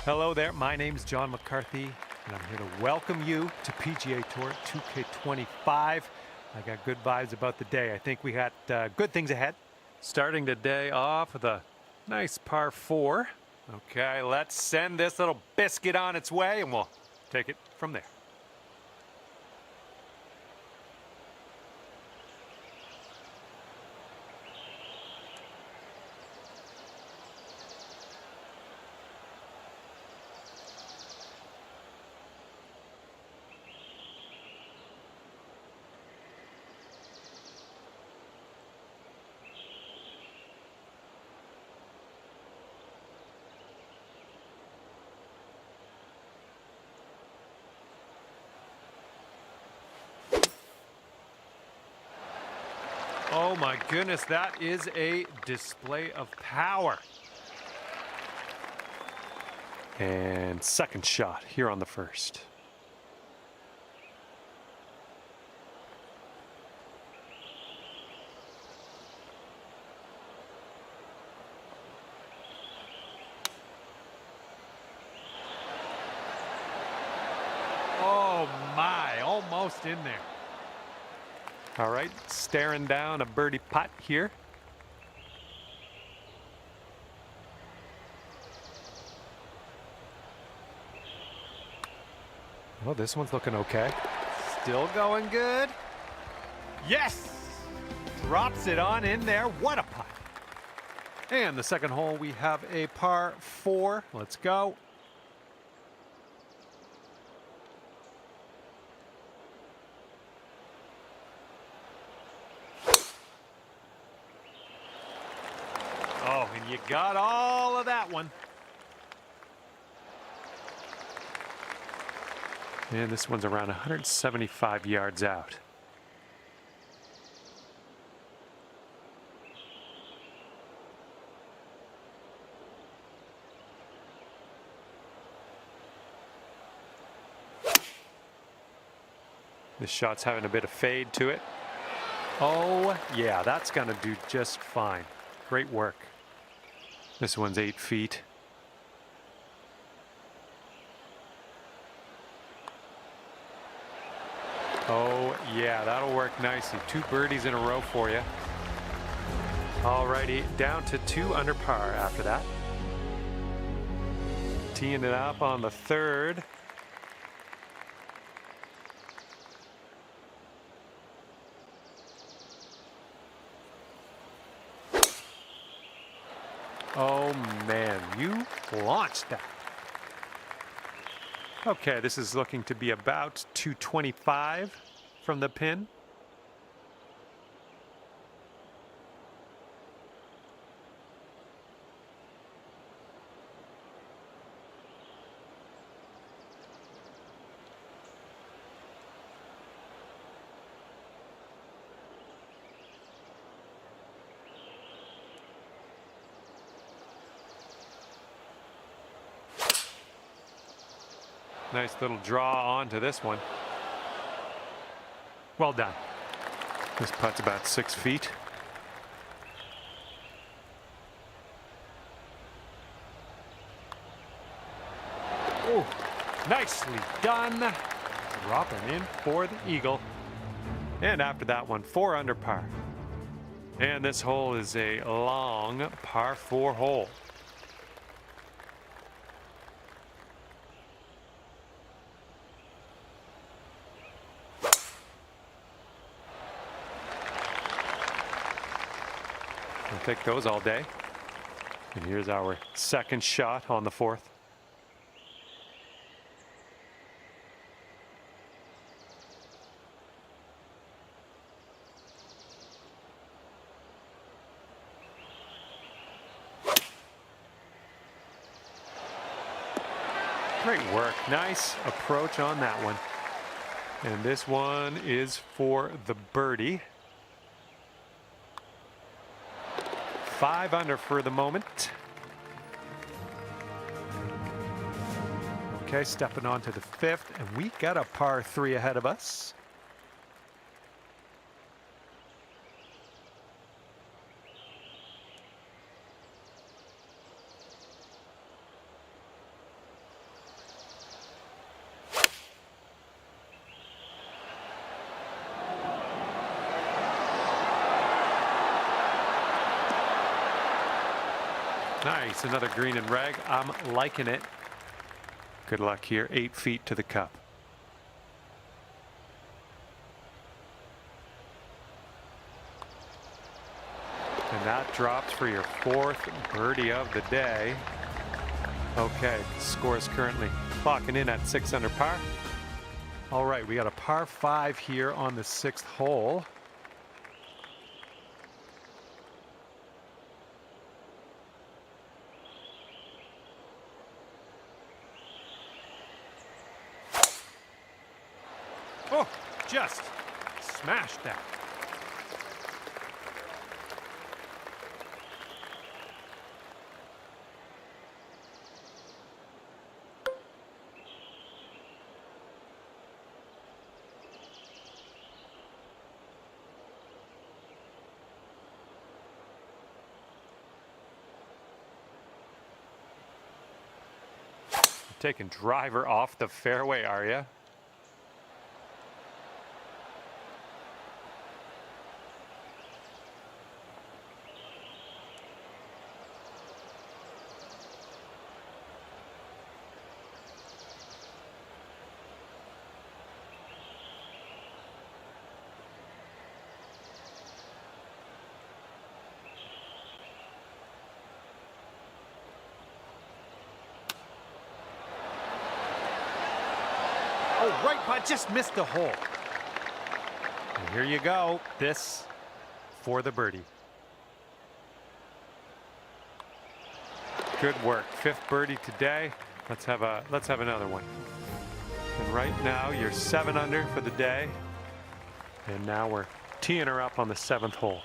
Hello there, my name's John McCarthy, and I'm here to welcome you to PGA Tour 2K25. I got good vibes about the day. I think we got good things ahead. Starting the day off with a nice par 4. Okay, let's send this little biscuit on its way, and we'll take it from there. Oh my goodness, that is a display of power. And second shot here on the first. Oh my, almost in there. All right, staring down a birdie putt here. Well, this one's looking okay. Still going good. Yes! Drops it on in there. What a putt. And the second hole, we have a par 4. Let's go. Oh, and you got all of that one. And this one's around 175 yards out. This shot's having a bit of fade to it. Oh, yeah, that's going to do just fine. Great work. This one's 8 feet. Oh, yeah, that'll work nicely. 2 birdies in a row for you. Alrighty, down to 2 under par after that. Teeing it up on the third. Oh man, you launched that. Okay, this is looking to be about 225 from the pin. Nice little draw onto this one. Well done. This putt's about 6 feet. Oh, nicely done. Dropping in for the eagle. And after that one, 4 under par. And this hole is a long par 4 hole. We'll take those all day. And here's our second shot on the 4th. Great work. Nice approach on that one. And this one is for the birdie. 5 under for the moment. Okay, stepping on to the 5th, and we got a par 3 ahead of us. Nice, another green and rag. I'm liking it. Good luck here, 8 feet to the cup. And that drops for your 4th birdie of the day. Okay, score is currently clocking in at 6 under par. All right, we got a par 5 here on the 6th hole. Oh, just smashed that. Taking driver off the fairway, are you? Oh, right, but just missed the hole. And here you go. This for the birdie. Good work. 5th birdie today. Let's have another one. And right now you're 7 under for the day. And now we're teeing her up on the 7th hole.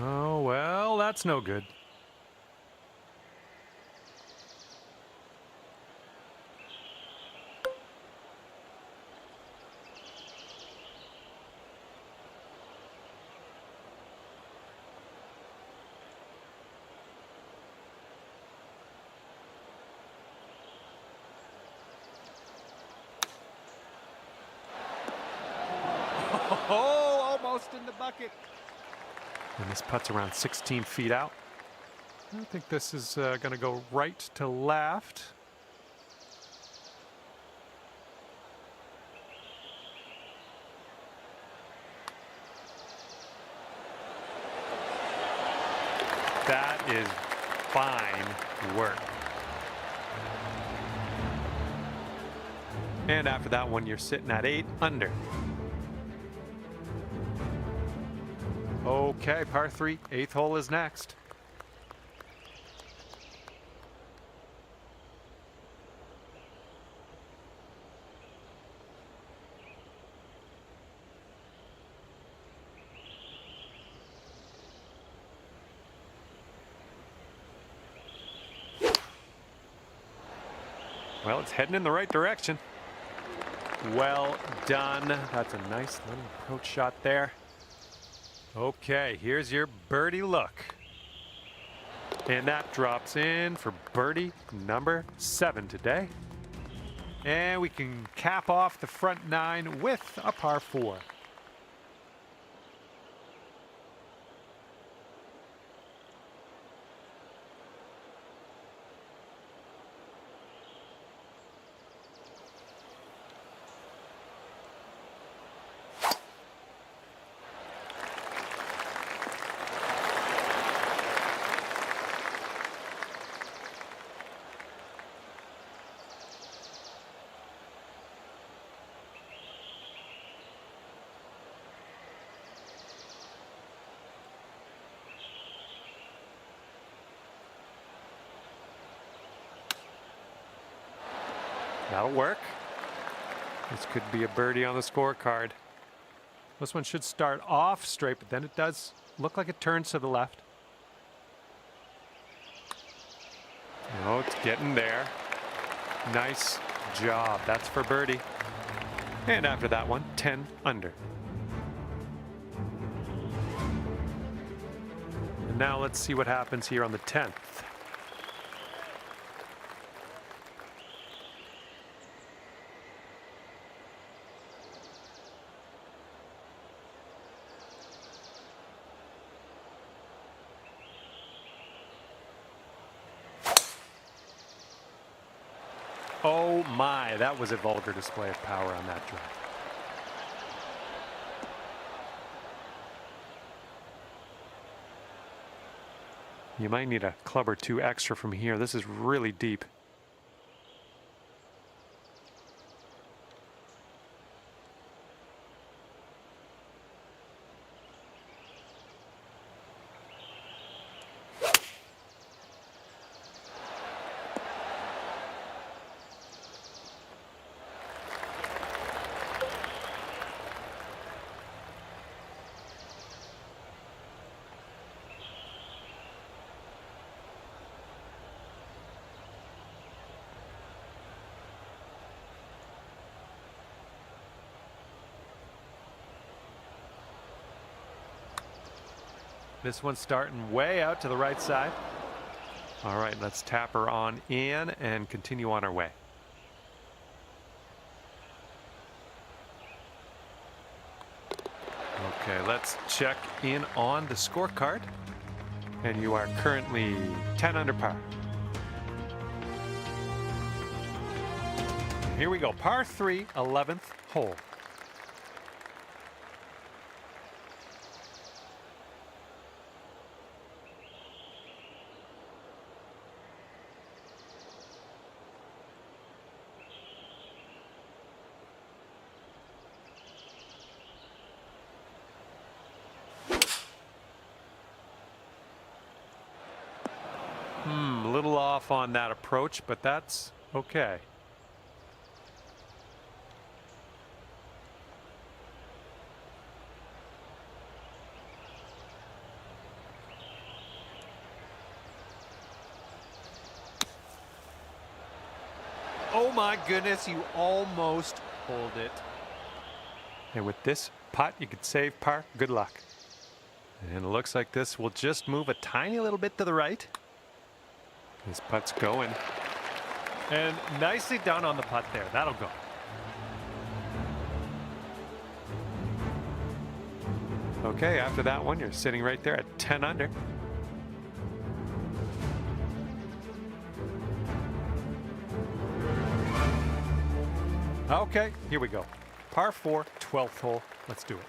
Oh, well, that's no good. Oh, almost in the bucket. And this putt's around 16 feet out. I think this is going to go right to left. That is fine work. And after that one, you're sitting at 8 under. Okay, par 3, 8th hole is next. Well, it's heading in the right direction. Well done. That's a nice little approach shot there. Okay, here's your birdie look. And that drops in for birdie number 7 today. And we can cap off the front 9 with a par 4. That'll work. This could be a birdie on the scorecard. This one should start off straight, but then it does look like it turns to the left. Oh, it's getting there. Nice job. That's for birdie. And after that one, 10 under. And now let's see what happens here on the 10th. Oh my, that was a vulgar display of power on that drive. You might need a club or two extra from here. This is really deep. This one's starting way out to the right side. All right, let's tap her on in and continue on our way. Okay, let's check in on the scorecard. And you are currently 10 under par. Here we go, par 3, 11th hole. A little off on that approach, but that's okay. Oh my goodness, you almost pulled it. And with this putt, you could save par. Good luck. And it looks like this will just move a tiny little bit to the right. This putt's going. And nicely done on the putt there. That'll go. Okay, after that one, you're sitting right there at 10 under. Okay, here we go. Par 4, 12th hole. Let's do it.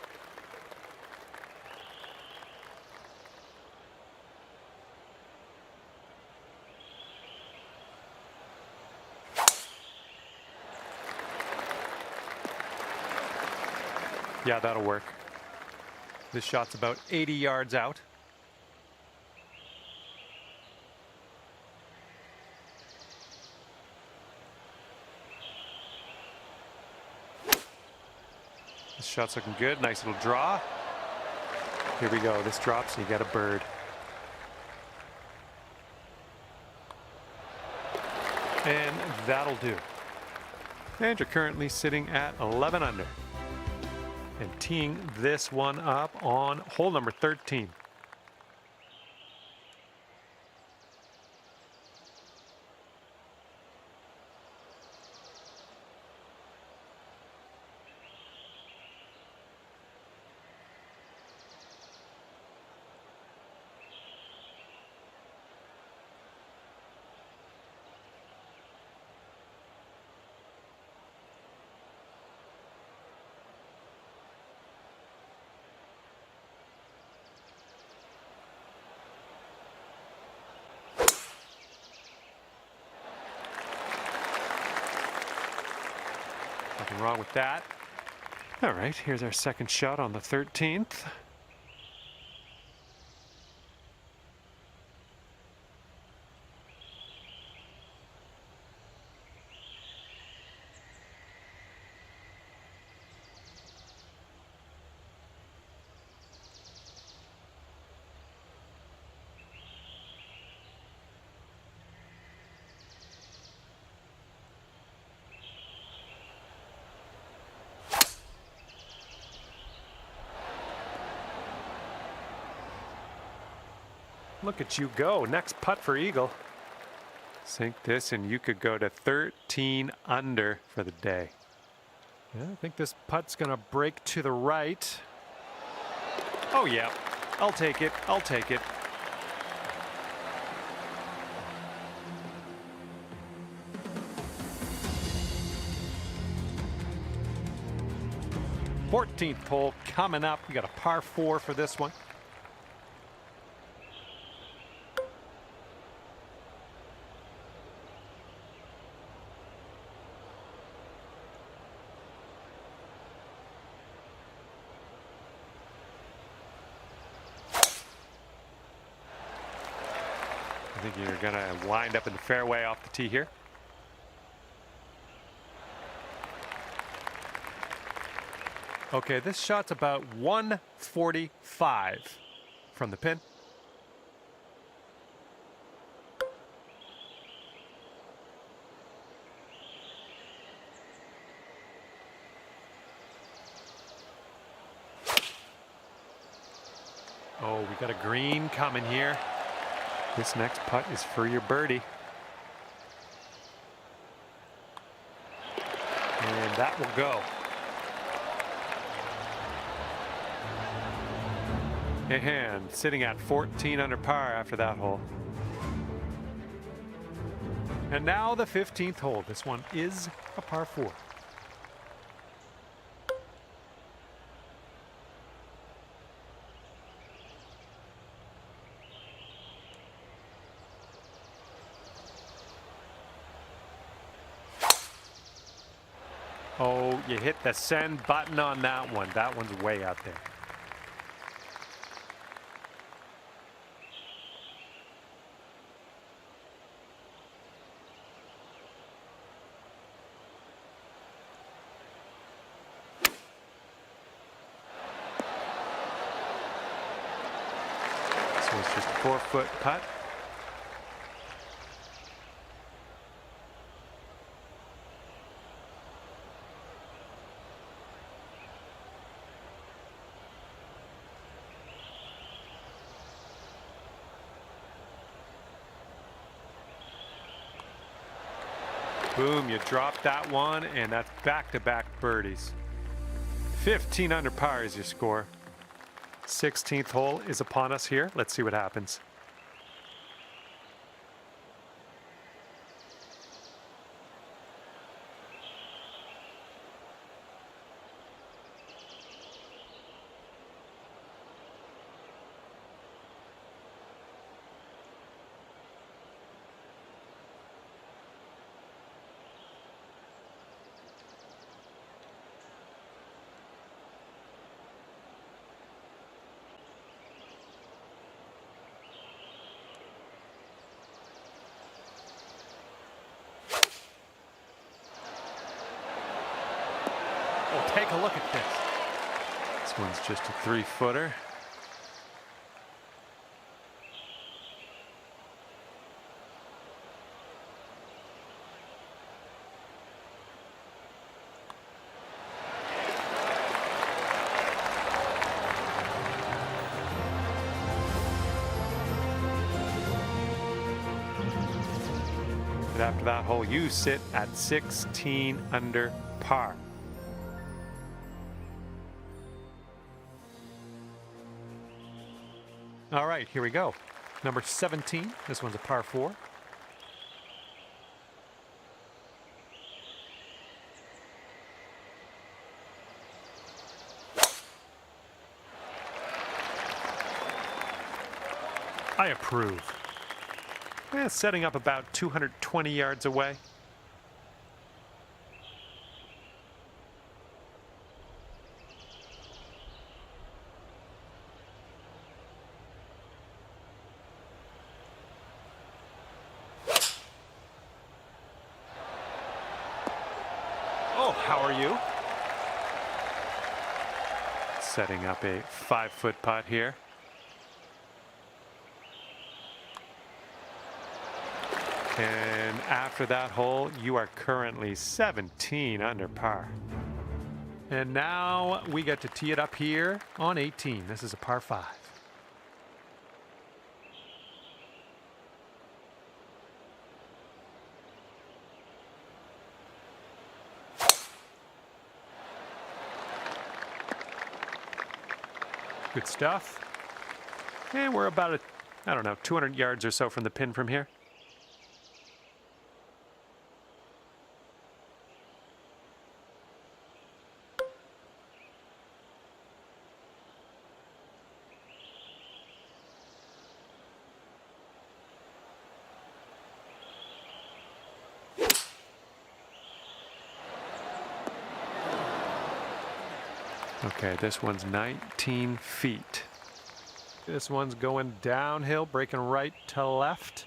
Yeah, that'll work. This shot's about 80 yards out. This shot's looking good. Nice little draw. Here we go. This drops, you get a bird. And that'll do. And you're currently sitting at 11 under. And teeing this one up on hole number 13. Nothing wrong with that. All right, here's our second shot on the 13th. Look at you go. Next putt for Eagle. Sink this and you could go to 13 under for the day. Yeah, I think this putt's going to break to the right. Oh, yeah. I'll take it. I'll take it. Fourteenth hole coming up. We got a par 4 for this one. I think you're going to wind up in the fairway off the tee here. Okay, this shot's about 145 from the pin. Oh, we got a green coming here. This next putt is for your birdie. And that will go. And sitting at 14 under par after that hole. And now the 15th hole. This one is a par 4. Oh, you hit the send button on that one. That one's way out there. So it's just a 4-foot putt. Boom, you drop that one, and that's back-to-back birdies. 15 under par is your score. 16th hole is upon us here. Let's see what happens. Oh, take a look at this. This one's just a 3-footer. And after that hole, you sit at 16 under par. All right, here we go. Number 17. This one's a par 4. I approve. Setting up about 220 yards away. Oh, how are you? Setting up a 5-foot putt here. And after that hole, you are currently 17 under par. And now we get to tee it up here on 18. This is a par 5. Good stuff. And we're about, I don't know, 200 yards or so from the pin from here. Okay, this one's 19 feet. This one's going downhill, breaking right to left.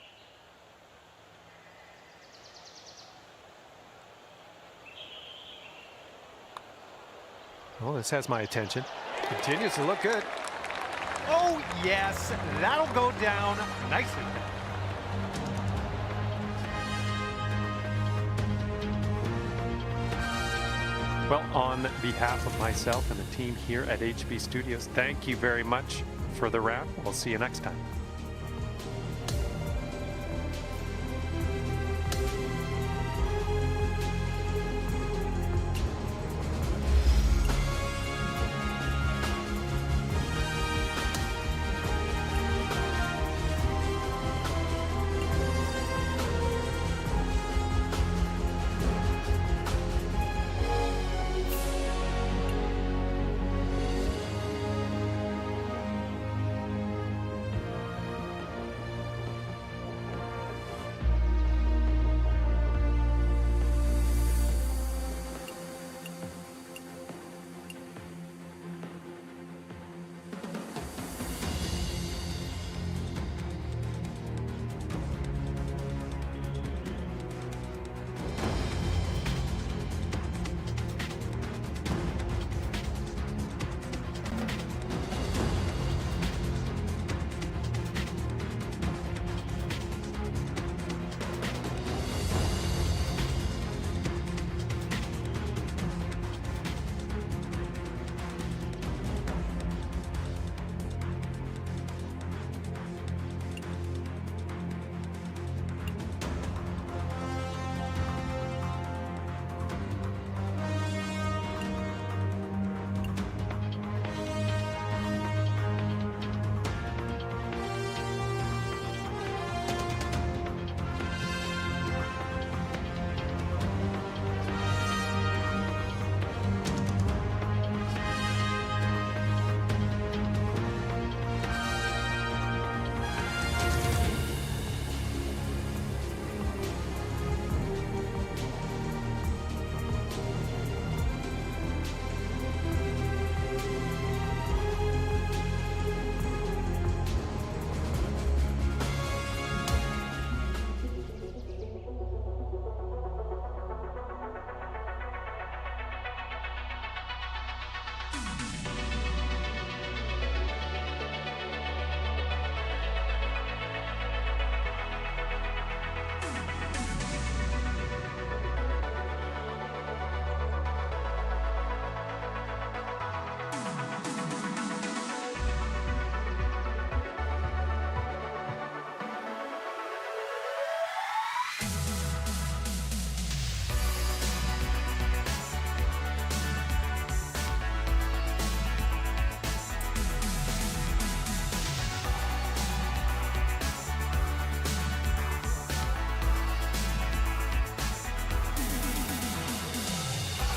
Oh, this has my attention. Continues to look good. Oh, yes, that'll go down nicely. Well, on behalf of myself and the team here at HB Studios, thank you very much for the round. We'll see you next time.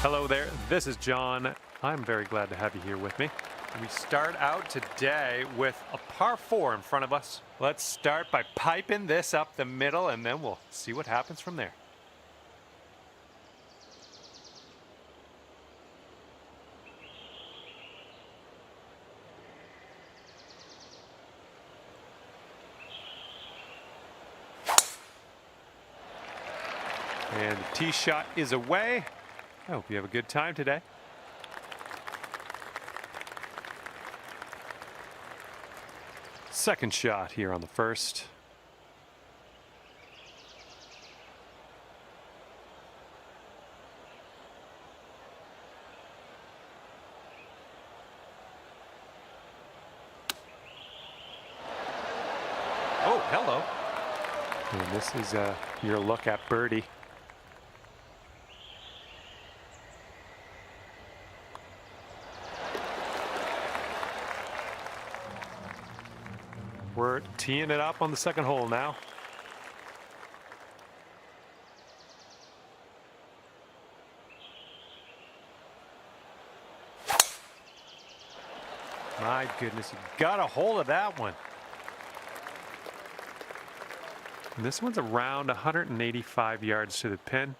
Hello there, this is John. I'm very glad to have you here with me. We start out today with a par 4 in front of us. Let's start by piping this up the middle and then we'll see what happens from there. And the tee shot is away. I hope you have a good time today. Second shot here on the first. Oh, hello. And this is your look at birdie. We're teeing it up on the second hole now. My goodness, you got a hold of that one. And this one's around 185 yards to the pin.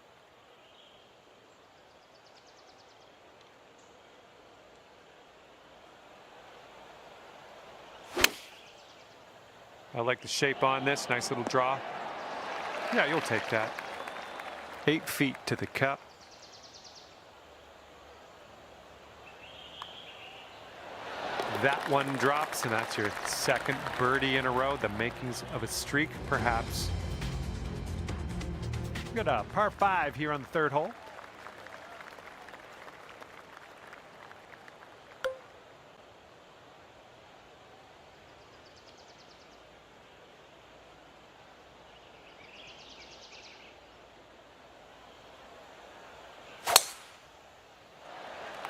I like the shape on this. Nice little draw. Yeah, you'll take that. 8 feet to the cup. That one drops, and that's your second birdie in a row. The makings of a streak, perhaps. We got a par 5 here on the third hole.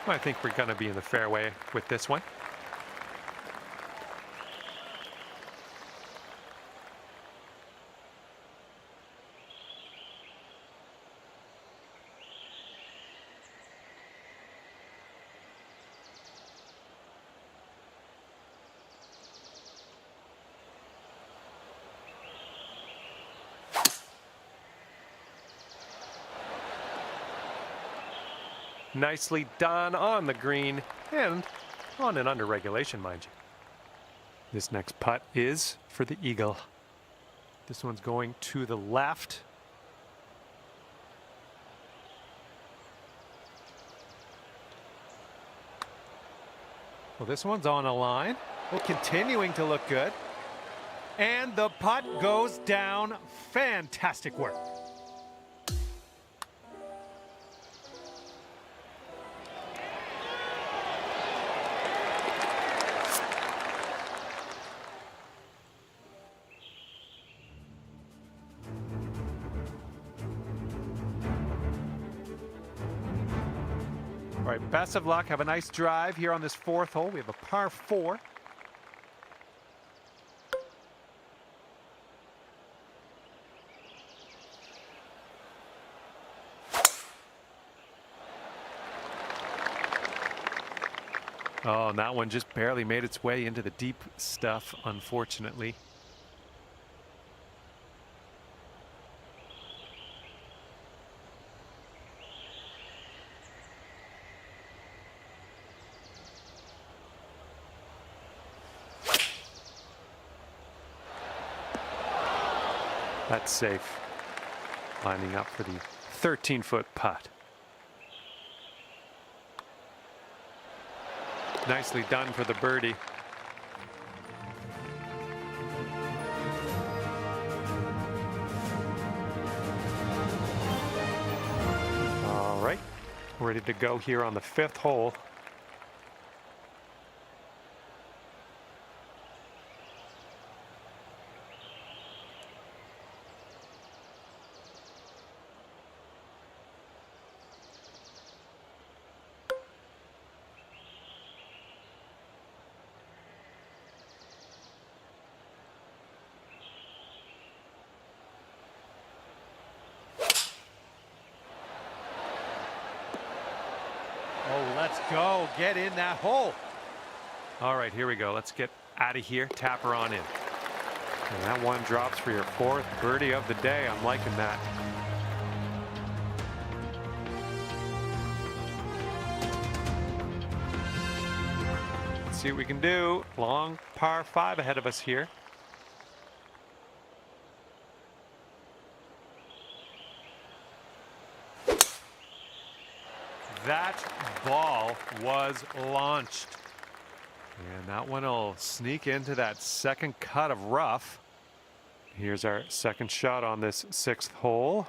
I think we're going to be in the fairway with this one. Nicely done on the green and on and under regulation, mind you. This next putt is for the eagle. This one's going to the left. Well, this one's on a line. Well, continuing to look good. And the putt goes down. Fantastic work. All right, best of luck. Have a nice drive here on this fourth hole. We have a par 4. Oh, and that one just barely made its way into the deep stuff, unfortunately. That's safe. Lining up for the 13-foot putt. Nicely done for the birdie. All right, ready to go here on the 5th hole. Oh, let's go. Get in that hole. All right, here we go. Let's get out of here. Tap her on in. And that one drops for your 4th birdie of the day. I'm liking that. Let's see what we can do. Long par 5 ahead of us here. That ball was launched. And that one will sneak into that second cut of rough. Here's our second shot on this 6th hole.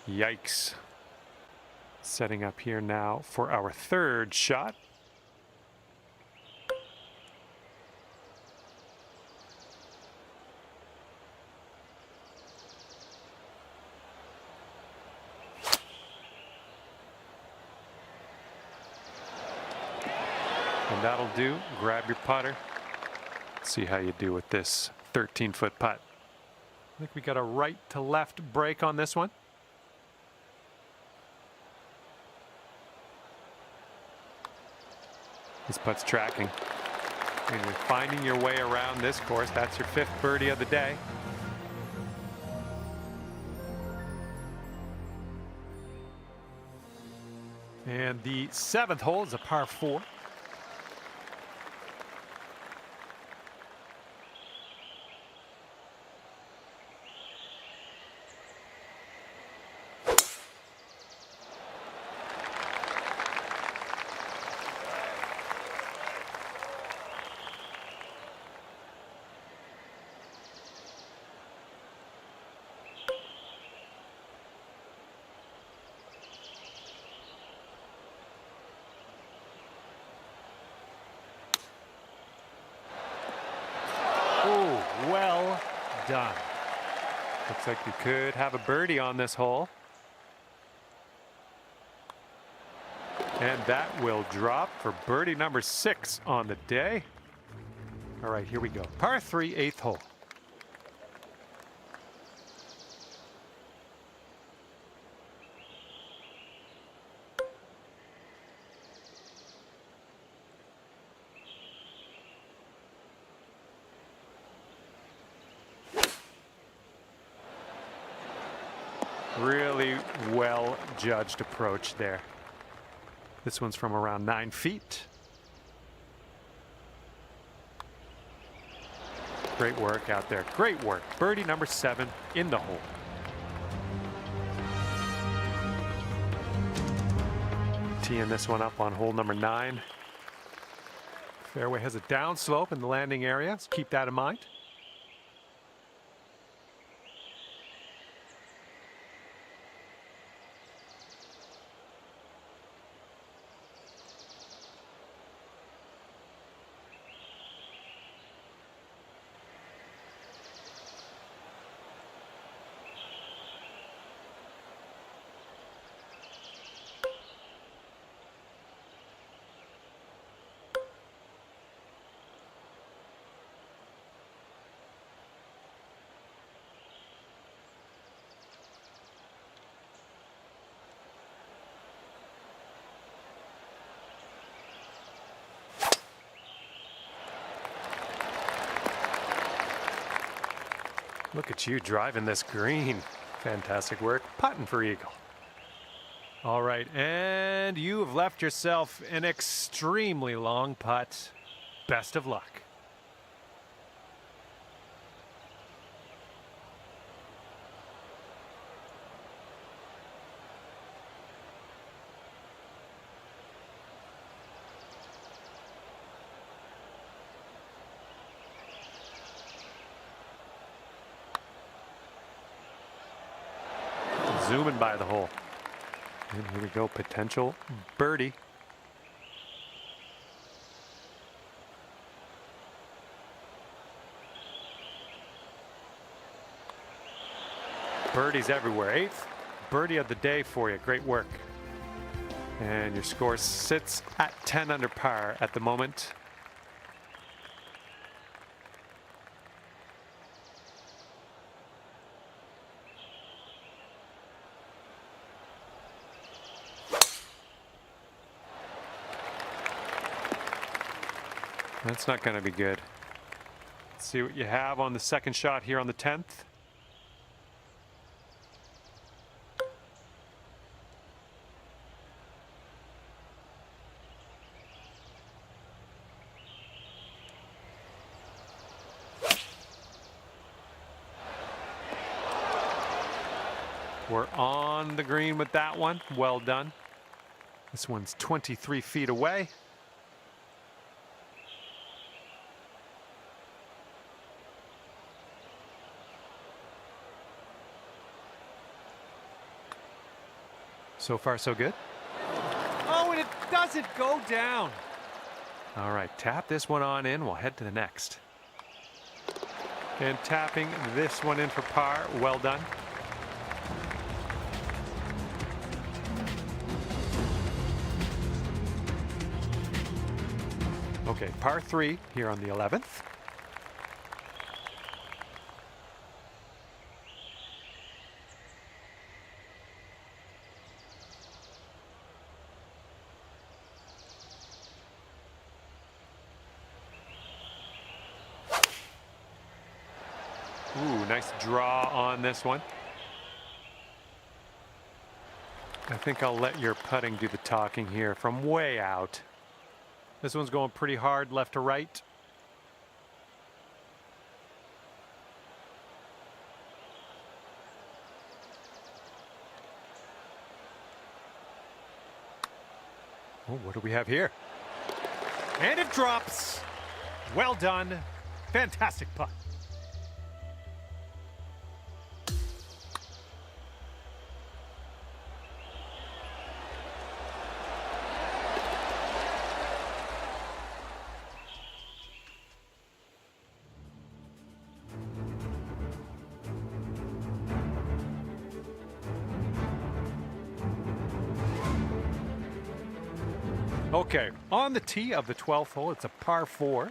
Yikes. Setting up here now for our 3rd shot. And that'll do. Grab your putter. See how you do with this 13-foot putt. I think we got a right to left break on this one. This putt's tracking. And you're finding your way around this course. That's your 5th birdie of the day. And the 7th hole is a par 4. Oh, well done. Looks like we could have a birdie on this hole. And that will drop for birdie number 6 on the day. All right, here we go. Par 3, 8th hole. Really well judged approach there. This one's from around 9 feet. Great work out there. Great work. Birdie number 7 in the hole. Teeing this one up on hole number 9. Fairway has a downslope in the landing area. Let's keep that in mind. Look at you driving this green. Fantastic work. Putting for eagle. All right, and you have left yourself an extremely long putt. Best of luck. Zooming by the hole. And here we go, potential birdie. Birdies everywhere. 8th birdie of the day for you. Great work. And your score sits at 10 under par at the moment. That's not going to be good. Let's see what you have on the second shot here on the 10th. We're on the green with that one. Well done. This one's 23 feet away. So far, so good. Oh, and it doesn't go down. All right, tap this one on in. We'll head to the next. And tapping this one in for par. Well done. Okay, par 3 here on the 11th. Ooh, nice draw on this one. I think I'll let your putting do the talking here from way out. This one's going pretty hard left to right. Oh, what do we have here? And it drops. Well done. Fantastic putt. Okay, on the tee of the 12th hole, it's a par 4.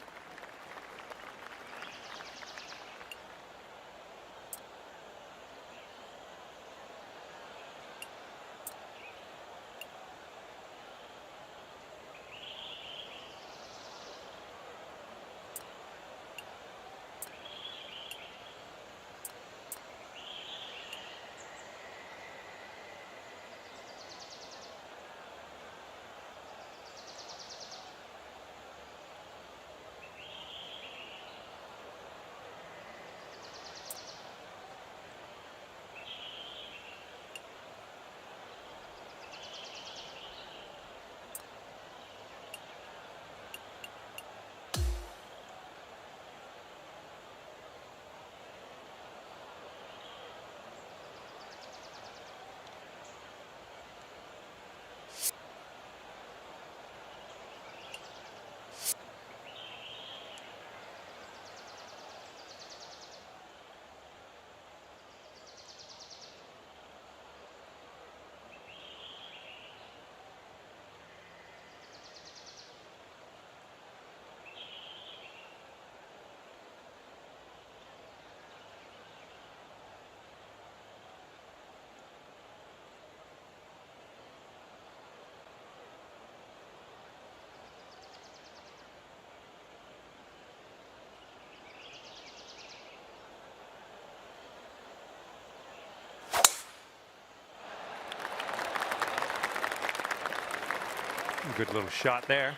Good little shot there.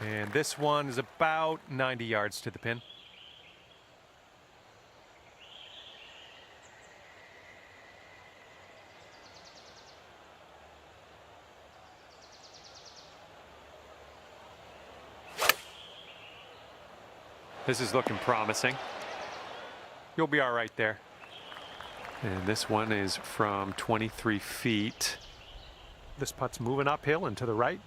And this one is about 90 yards to the pin. This is looking promising. You'll be all right there. And this one is from 23 feet. This putt's moving uphill and to the right.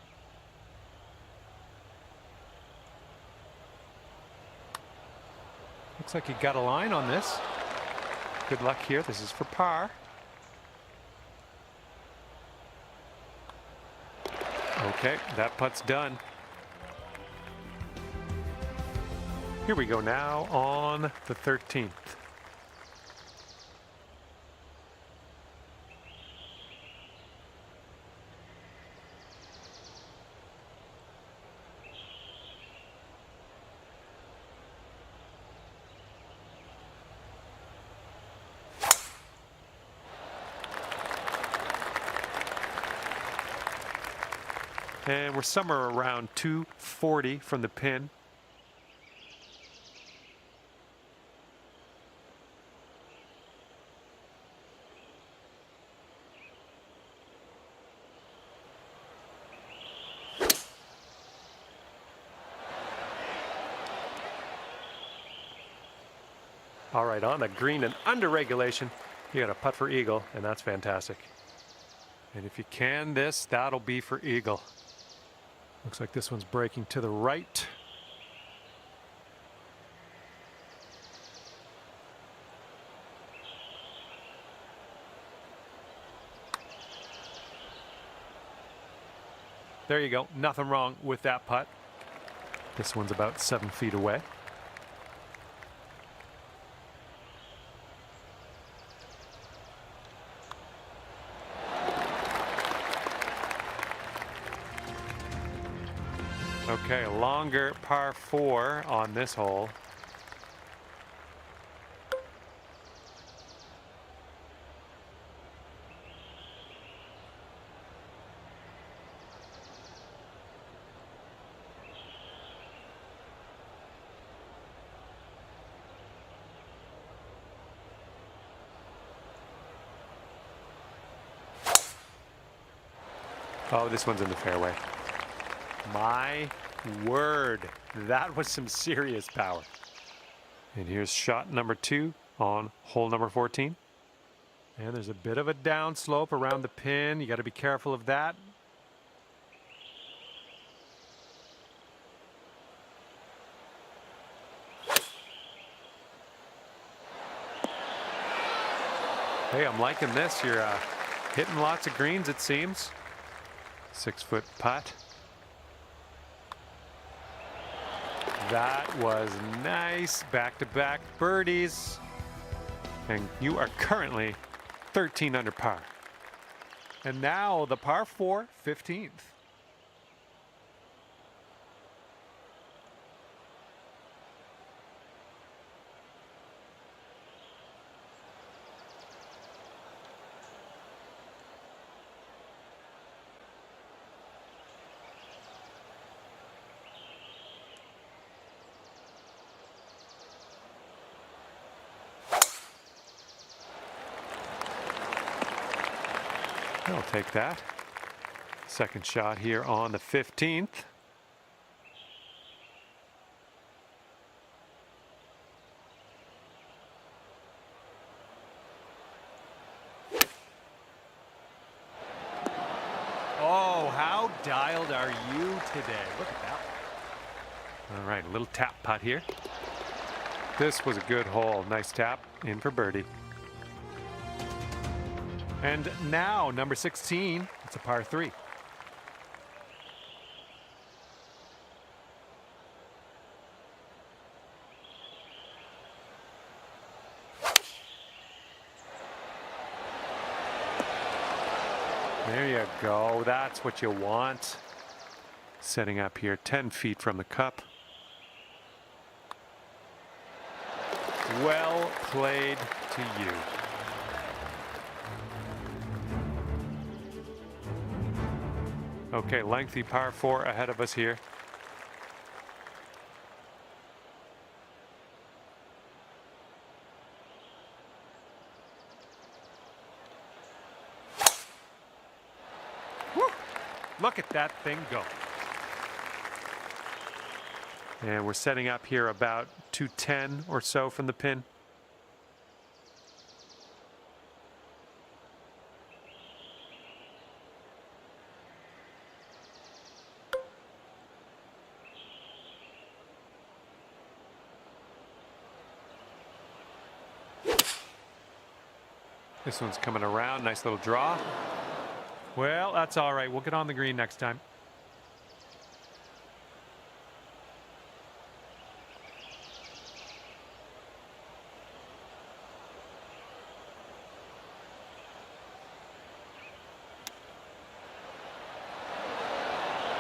Looks like he got a line on this. Good luck here. This is for par. Okay, that putt's done. Here we go now on the 13th. And we're somewhere around 240 from the pin. All right, on the green and under regulation, you got a putt for eagle, and that's fantastic. And if you can this, that'll be for eagle. Looks like this one's breaking to the right. There you go. Nothing wrong with that putt. This one's about 7 feet away. Okay, a longer par 4 on this hole. Oh, this one's in the fairway. My word, that was some serious power. And here's shot number 2 on hole number 14. And there's a bit of a downslope around the pin. You got to be careful of that. Hey, I'm liking this. You're hitting lots of greens, it seems. 6-foot putt. That was nice. Back-to-back birdies. And you are currently 13 under par. And now the par 4, 15th. I'll take that. Second shot here on the 15th. Oh, how dialed are you today? Look at that one. All right, a little tap putt here. This was a good hole. Nice tap in for birdie. And now, number 16, it's a par 3. There you go. That's what you want. Setting up here 10 feet from the cup. Well played to you. Okay, lengthy par 4 ahead of us here. Woo! Look at that thing go. And we're setting up here about 210 or so from the pin. This one's coming around. Nice little draw. Well, that's all right. We'll get on the green next time.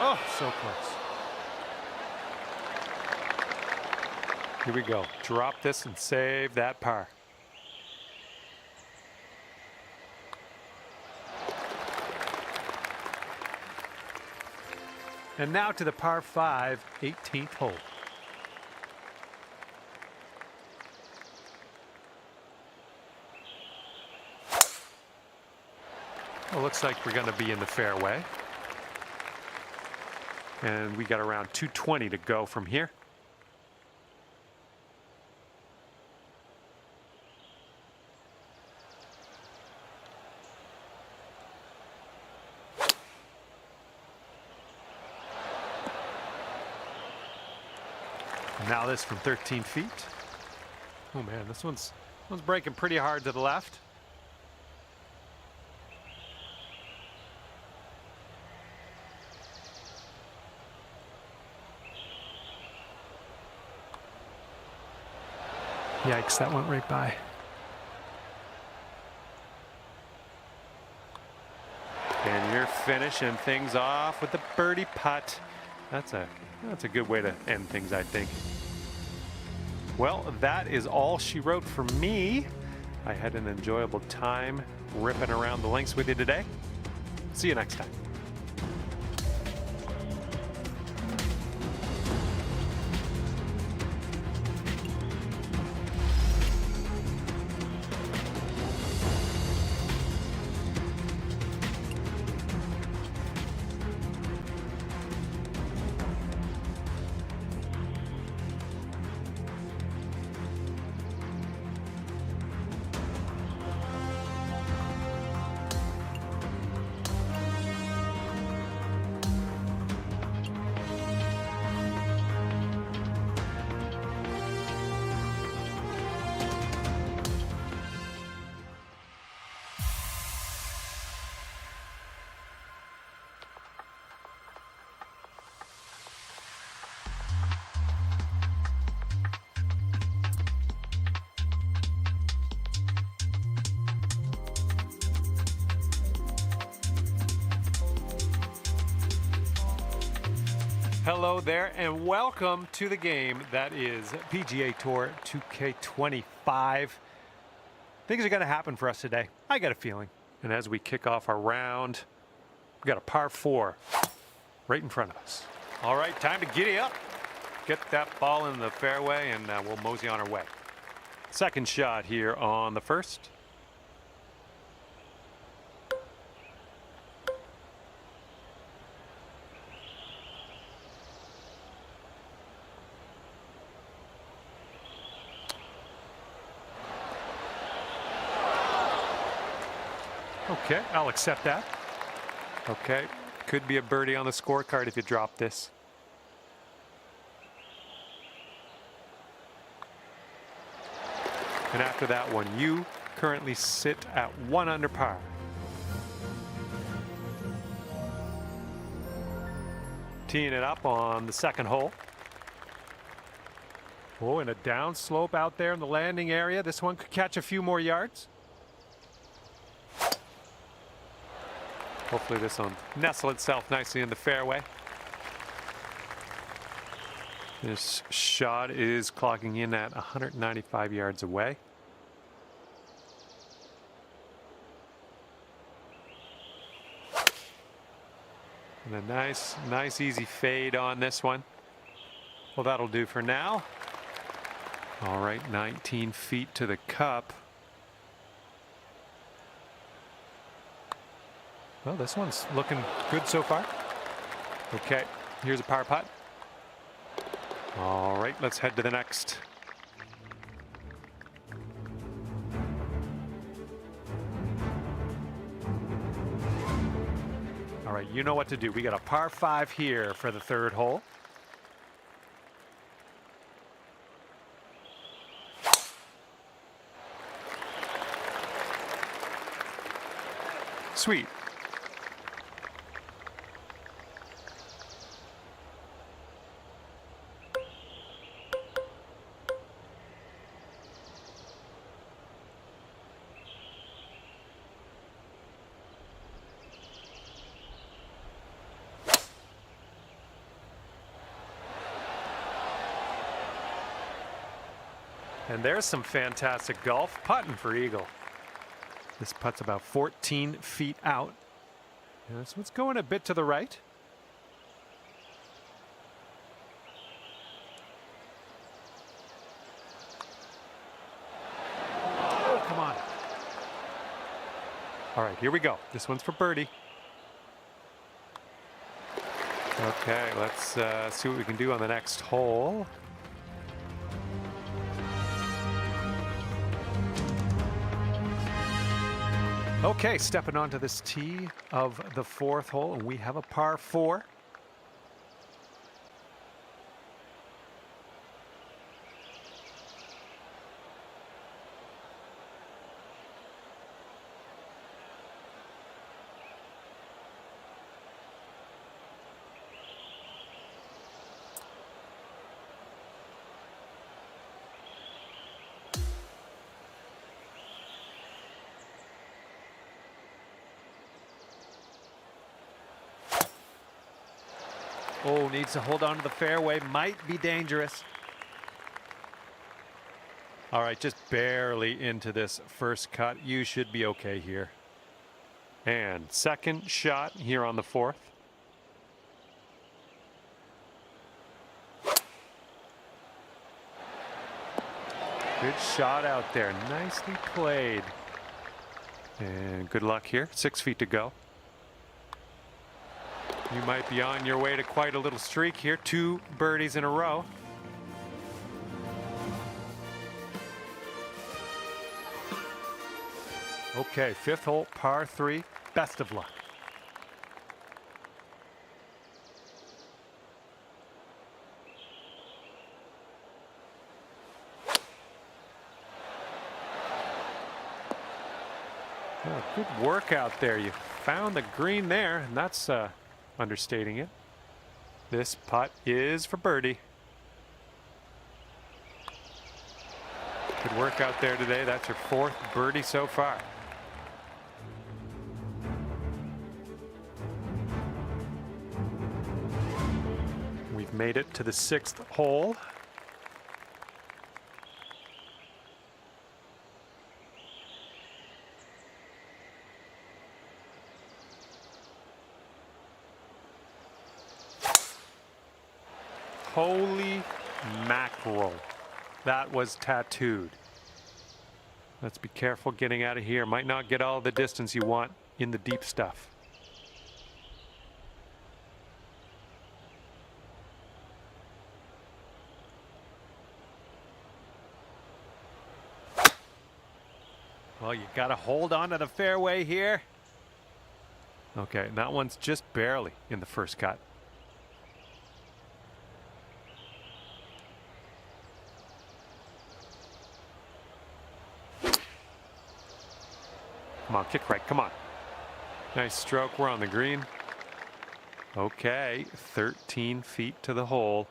Oh, so close. Here we go. Drop this and save that par. And now to the par 5, 18th hole. Well, looks like we're going to be in the fairway. And we got around 220 to go from here. Now this from 13 feet. Oh man, this one's breaking pretty hard to the left. Yikes, that went right by. And you're finishing things off with the birdie putt. That's a good way to end things, I think. Well, that is all she wrote for me. I had an enjoyable time ripping around the links with you today. See you next time. Hello there and welcome to the game that is PGA Tour 2K25. Things are going to happen for us today. I got a feeling. And as we kick off our round, we got a par 4 right in front of us. All right, time to giddy up. Get that ball in the fairway and we'll mosey on our way. Second shot here on the first. Okay, I'll accept that. Okay, could be a birdie on the scorecard if you drop this. And after that one, you currently sit at 1 under par. Teeing it up on the second hole. Oh, and a down slope out there in the landing area. This one could catch a few more yards. Hopefully this will nestle itself nicely in the fairway. This shot is clocking in at 195 yards away. And a nice easy fade on this one. Well, that'll do for now. All right, 19 feet to the cup. Well, this one's looking good so far. Okay, here's a par putt. All right, let's head to the next. All right, you know what to do. We got a par 5 here for the third hole. Sweet. And there's some fantastic golf putting for Eagle. This putt's about 14 feet out. And this one's going a bit to the right. Oh, come on. All right, here we go. This one's for birdie. Okay, let's see what we can do on the next hole. Okay, stepping onto this tee of the fourth hole, and we have a par 4. Oh, needs to hold on to the fairway. Might be dangerous. All right, just barely into this first cut. You should be okay here. And second shot here on the fourth. Good shot out there. Nicely played. And good luck here. 6 feet to go. You might be on your way to quite a little streak here. 2 birdies in a row. Okay, 5th hole, par 3. Best of luck. Oh, good work out there. You found the green there, and that's understating it. This putt is for birdie. Good work out there today. That's your 4th birdie so far. We've made it to the 6th hole. Holy mackerel. That was tattooed. Let's be careful getting out of here. Might not get all the distance you want in the deep stuff. Well, you got to hold on to the fairway here. Okay, that one's just barely in the first cut. Come on, kick right, come on. Nice stroke, we're on the green. Okay, 13 feet to the hole.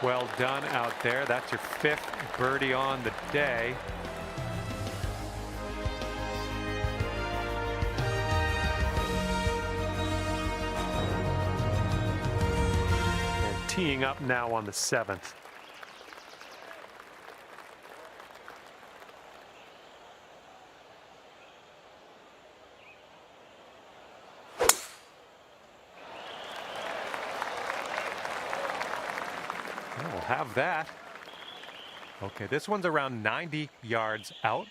Well done out there. That's your 5th birdie on the day. And teeing up now on the 7th. We'll have that. Okay, this one's around 90 yards out.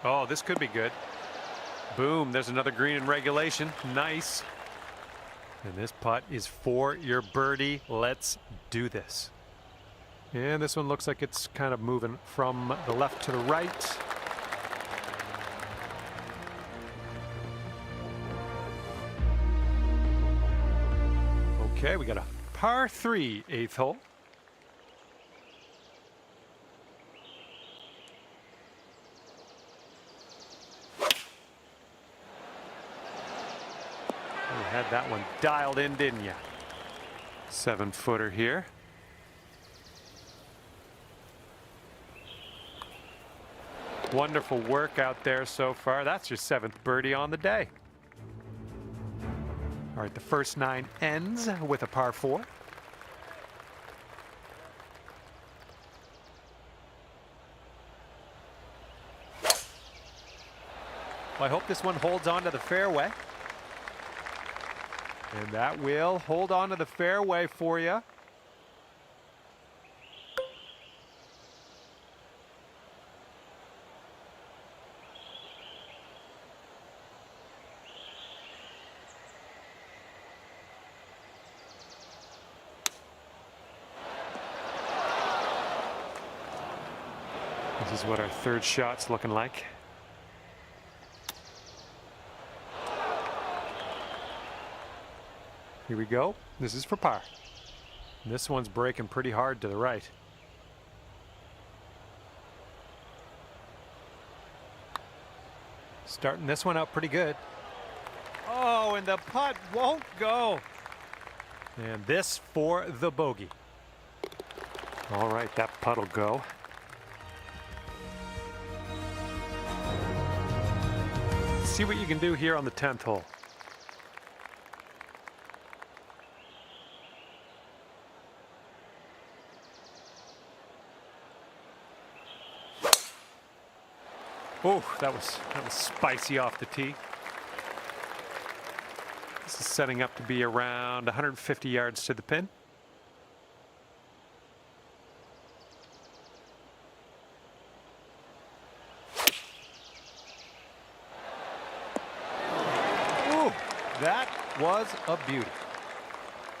Oh, this could be good. Boom, there's another green in regulation. Nice. And this putt is for your birdie. Let's do this. And this one looks like it's kind of moving from the left to the right. Okay, we got a par 3 8th hole. You had that one dialed in, didn't you? 7-footer here. Wonderful work out there so far. That's your 7th birdie on the day. All right, the first 9 ends with a par 4. Well, I hope this one holds on to the fairway. And that will hold on to the fairway for you. This is what our 3rd shot's looking like. Here we go. This is for par. And this one's breaking pretty hard to the right. Starting this one out pretty good. Oh, and the putt won't go. And this for the bogey. All right, that putt'll go. See what you can do here on the 10th hole. Oh, that was spicy off the tee. This is setting up to be around 150 yards to the pin. Ooh, that was a beauty.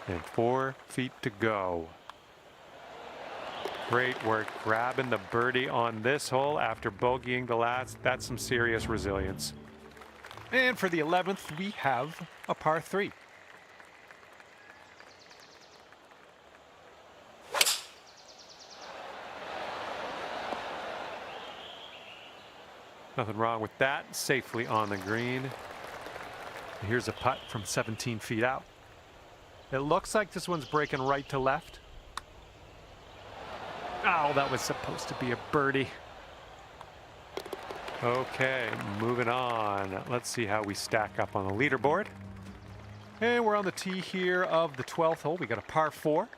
And 4 feet to go. Great work grabbing the birdie on this hole after bogeying the last. That's some serious resilience. And for the 11th, we have a par 3. Nothing wrong with that. Safely on the green. Here's a putt from 17 feet out. It looks like this one's breaking right to left. Oh, that was supposed to be a birdie. Okay, moving on. Let's see how we stack up on the leaderboard. And we're on the tee here of the 12th hole. We got a par 4.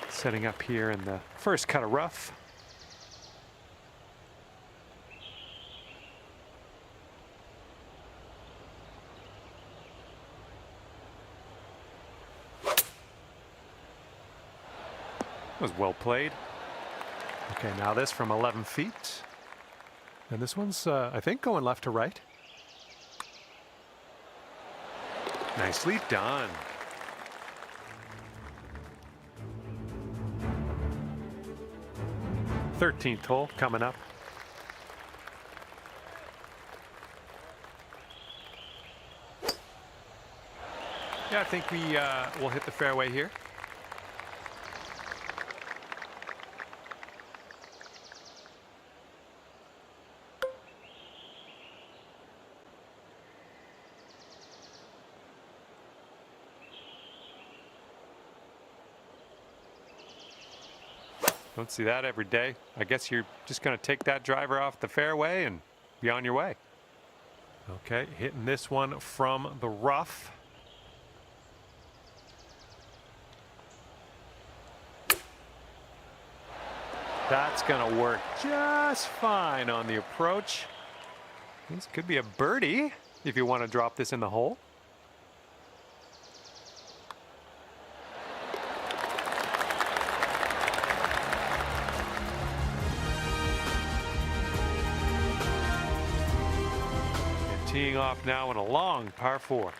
Setting up here in the first cut of rough. Was well played. Okay, now this from 11 feet. And this one's, I think, going left to right. Nicely done. Thirteenth hole coming up. Yeah, I think we will hit the fairway here. Don't see that every day. I guess you're just going to take that driver off the fairway and be on your way. Okay, hitting this one from the rough. That's going to work just fine on the approach. This could be a birdie if you want to drop this in the hole. Teeing off now in a long par 4.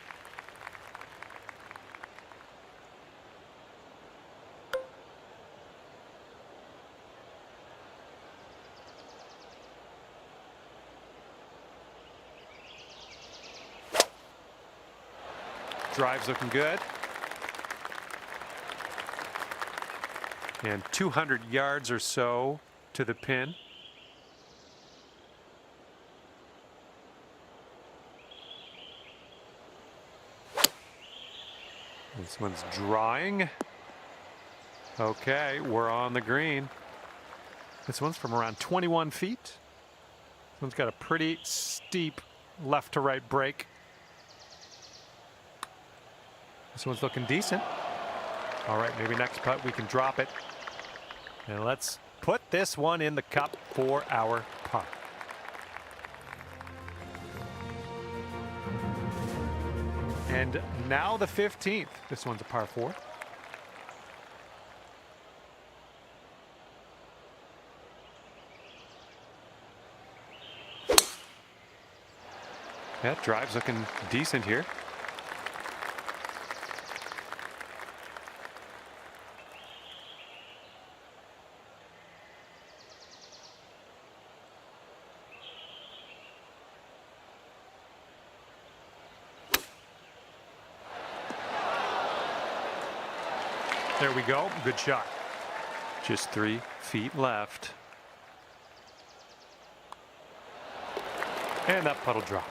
Drive's looking good. And 200 yards or so to the pin. This one's drawing. Okay, we're on the green. This one's from around 21 feet. This one's got a pretty steep left to right break. This one's looking decent. All right, maybe next putt we can drop it. And let's put this one in the cup for our par. And now the 15th. This one's a par 4. That drive's looking decent here. There we go. Good shot. Just 3 feet left. And that puddle drop.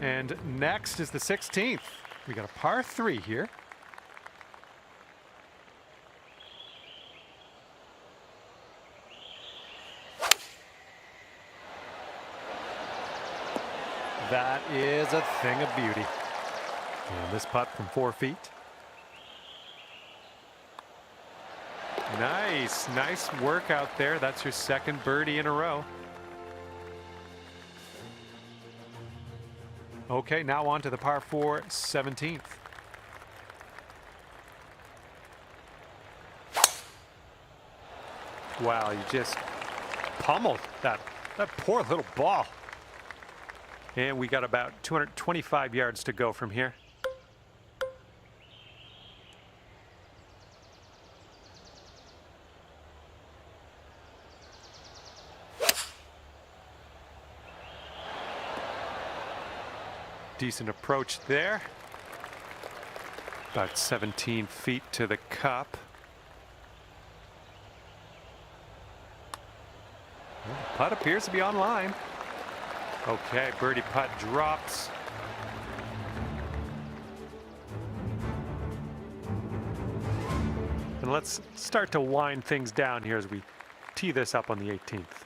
And next is the 16th. We got a par 3 here. That is a thing of beauty. And this putt from 4 feet. Nice work out there. That's your second birdie in a row. Okay, now on to the par 4 17th. Wow, you just pummeled that poor little ball. And we got about 225 yards to go from here. Decent approach there. About 17 feet to the cup. Well, the putt appears to be on line. Okay, birdie putt drops. And let's start to wind things down here as we tee this up on the 18th.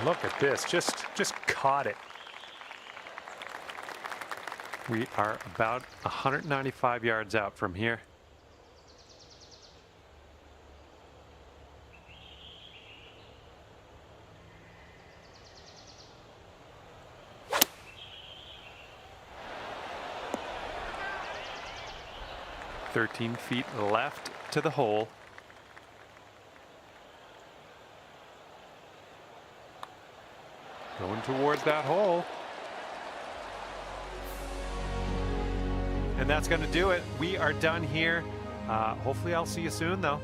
Look at this, just caught it. We are about 195 yards out from here. "13 feet left to the hole. Going towards that hole. And that's going to do it. We are done here. Hopefully I'll see you soon, though.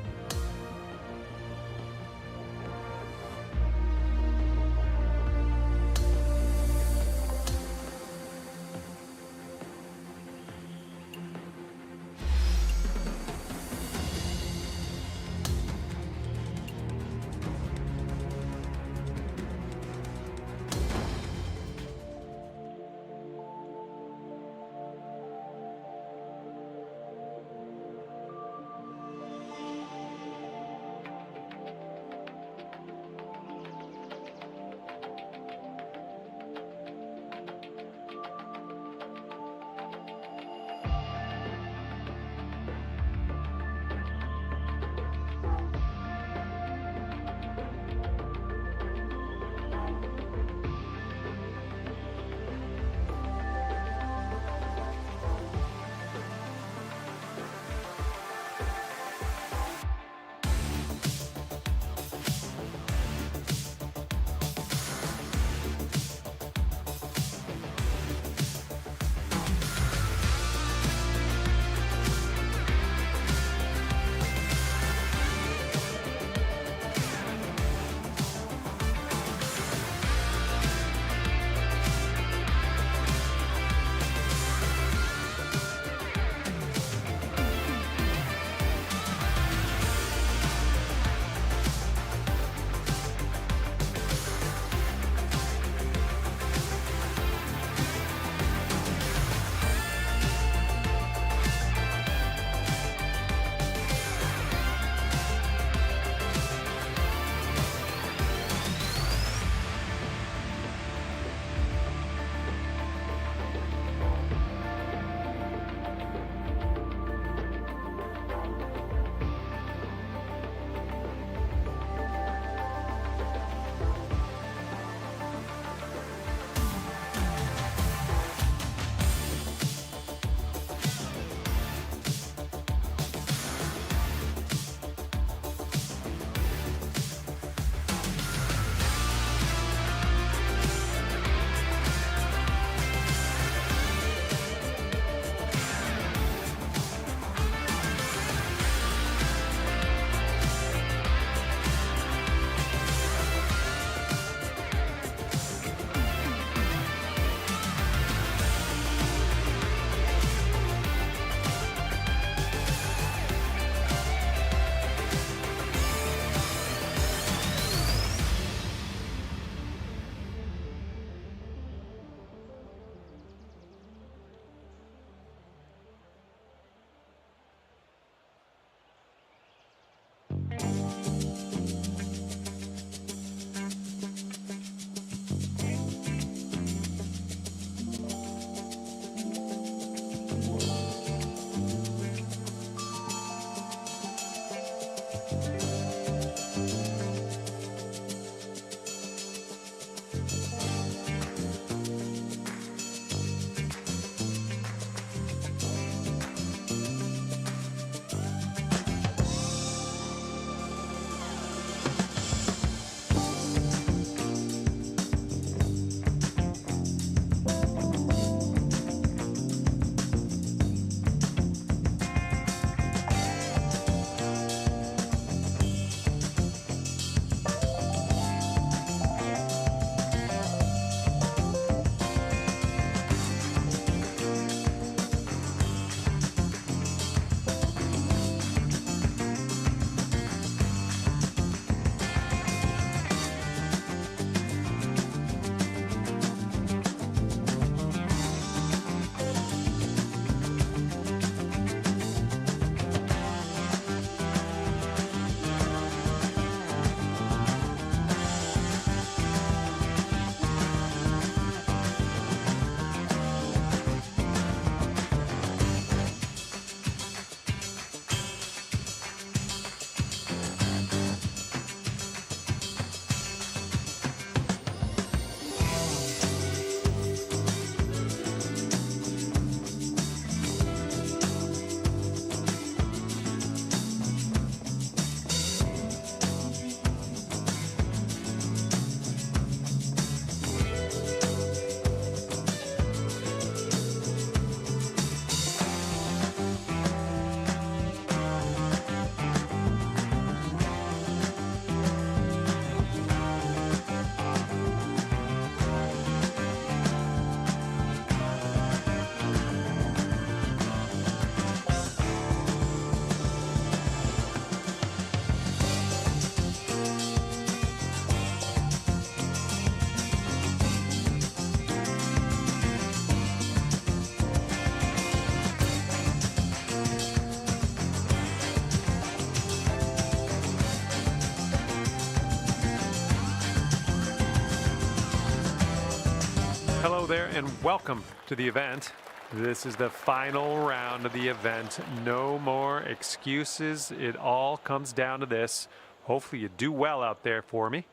there, and welcome to the event. This is the final round of the event. No more excuses. It all comes down to this. Hopefully you do well out there for me.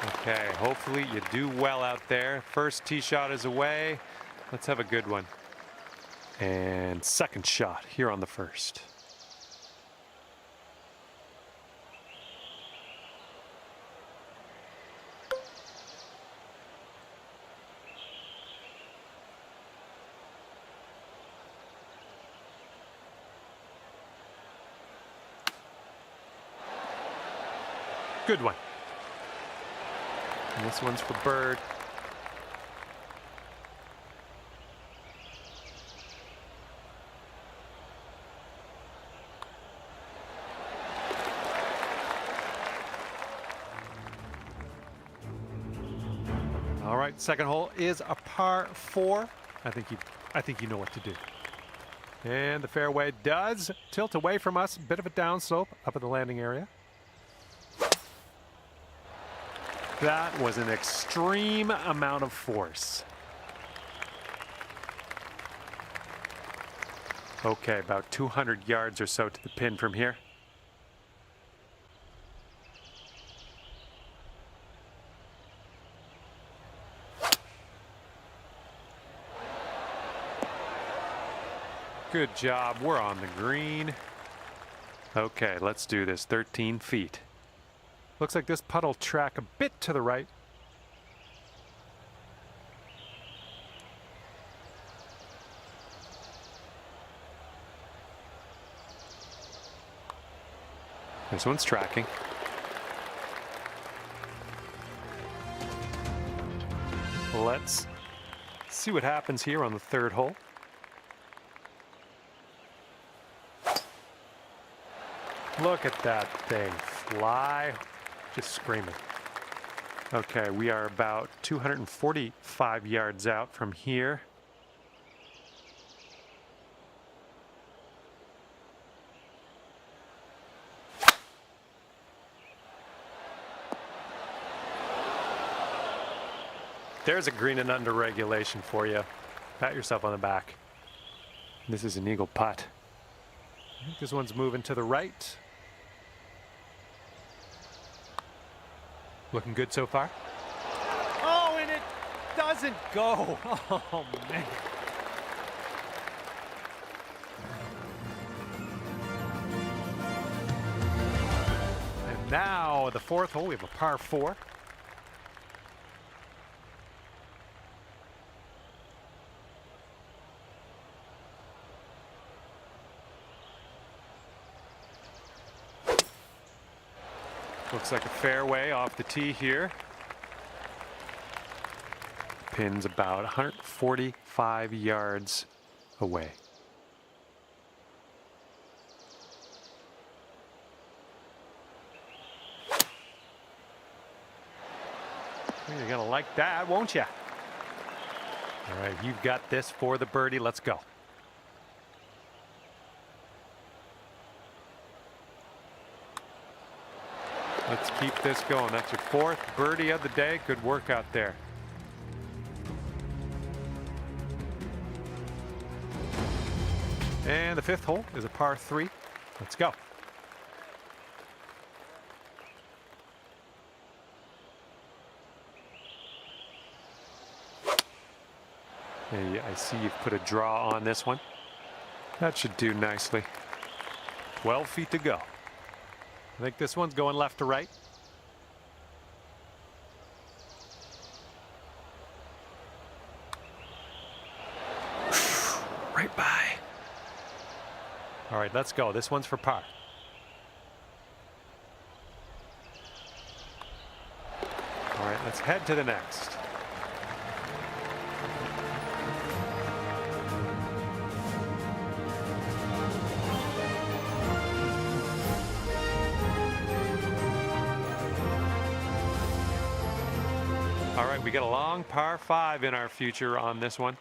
Okay, hopefully you do well out there. First tee shot is away. Let's have a good one. And second shot here on the first. Good one. And this one's for bird. All right, second hole is a par 4. I think you know what to do. And the fairway does tilt away from us. Bit of a downslope up at the landing area. That was an extreme amount of force. Okay, about 200 yards or so to the pin from here. Good job. We're on the green. Okay, let's do this. 13 feet. Looks like this putt will track a bit to the right. This one's tracking. Let's see what happens here on the third hole. Look at that thing fly. Just screaming. Okay, we are about 245 yards out from here. There's a green and under regulation for you. Pat yourself on the back. This is an eagle putt. I think this one's moving to the right. Looking good so far. Oh, and it doesn't go. Oh, man. And now the fourth hole, we have a par 4. Looks like a fairway off the tee here. Pin's about 145 yards away. You're gonna like that, won't you? All right, you've got this for the birdie. Let's go. Let's keep this going. That's your fourth birdie of the day. Good work out there. And the fifth hole is a par 3. Let's go. Hey, I see you've put a draw on this one. That should do nicely. 12 feet to go. I think this one's going left to right. Right by. All right, let's go. This one's for par. All right, let's head to the next. All right, we got a long par 5 in our future on this one.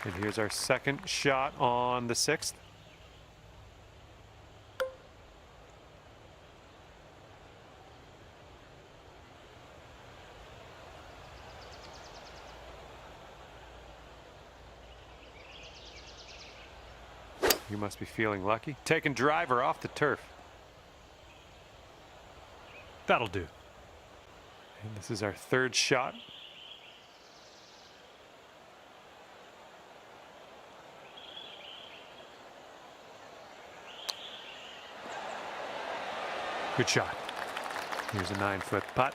And here's our second shot on the 6th. You must be feeling lucky. Taking driver off the turf. That'll do. And this is our third shot. Good shot. Here's a 9-foot putt.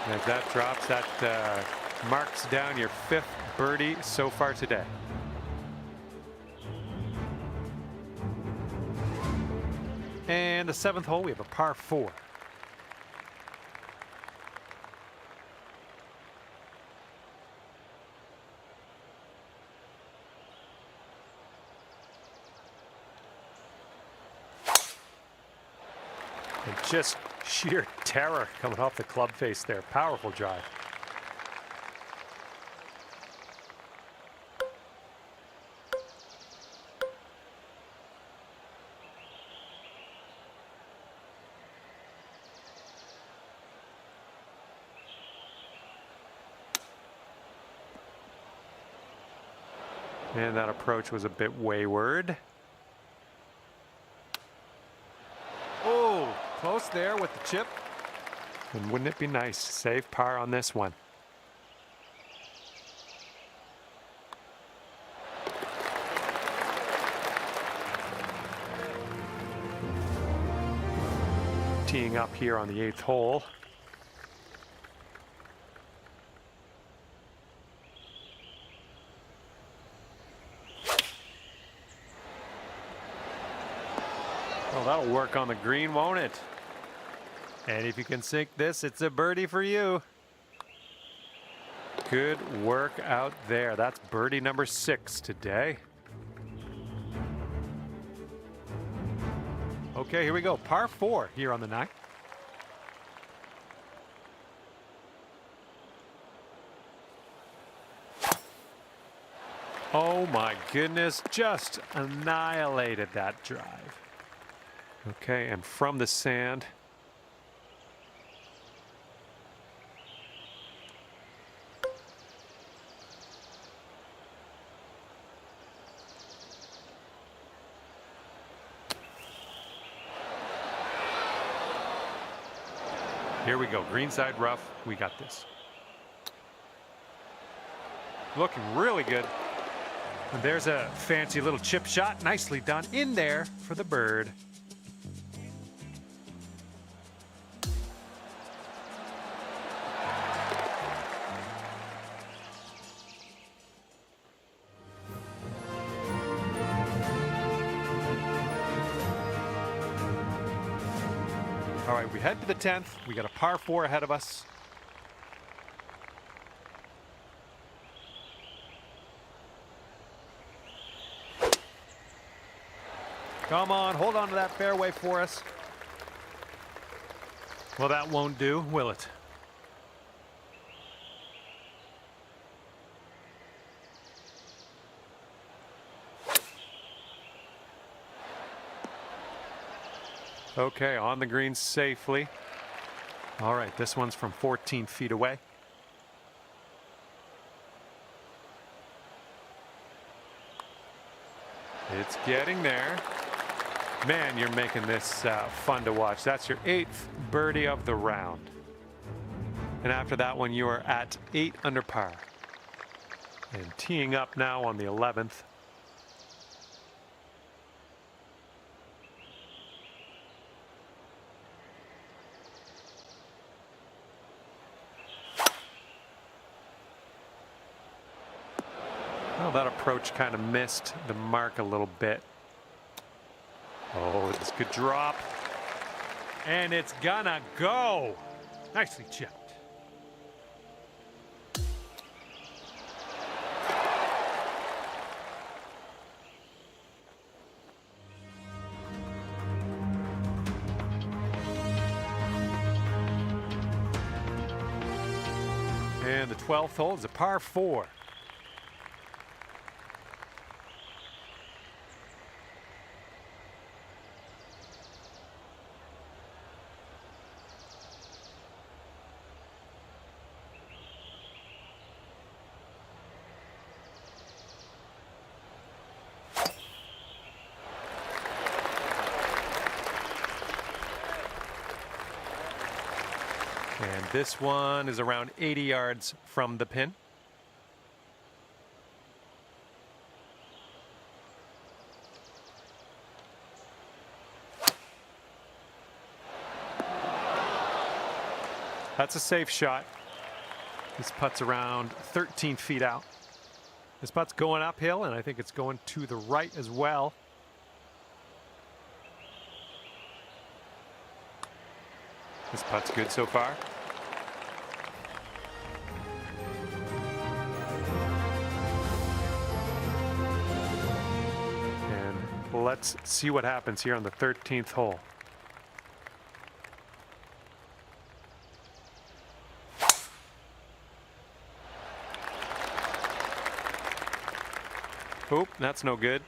As that drops, that marks down your 5th birdie so far today. And the 7th hole, we have a par 4. And just sheer terror coming off the club face there. Powerful drive. And that approach was a bit wayward. Oh, close there with the chip. And wouldn't it be nice to save par on this one? Teeing up here on the 8th hole. Well, that'll work on the green, won't it? And if you can sink this, it's a birdie for you. Good work out there. That's birdie number 6 today. Okay, here we go. Par 4 here on the 9th. Oh my goodness, just annihilated that drive. Okay, and from the sand. Here we go, greenside rough. We got this. Looking really good. And there's a fancy little chip shot. Nicely done in there for the bird. All right, we head to the 10th. We got a par 4 ahead of us. Come on, hold on to that fairway for us. Well, that won't do, will it? Okay, on the green safely. All right, this one's from 14 feet away. It's getting there. Man, you're making this fun to watch. That's your 8th birdie of the round. And after that one, you are at 8 under par. And teeing up now on the 11th. Well, that approach kind of missed the mark a little bit. Oh, this could drop. And it's gonna go. Nicely chipped. And the 12th hole is a par 4. And this one is around 80 yards from the pin. That's a safe shot. This putt's around 13 feet out. This putt's going uphill, and I think it's going to the right as well. This putt's good so far. And let's see what happens here on the 13th hole. Oop, that's no good.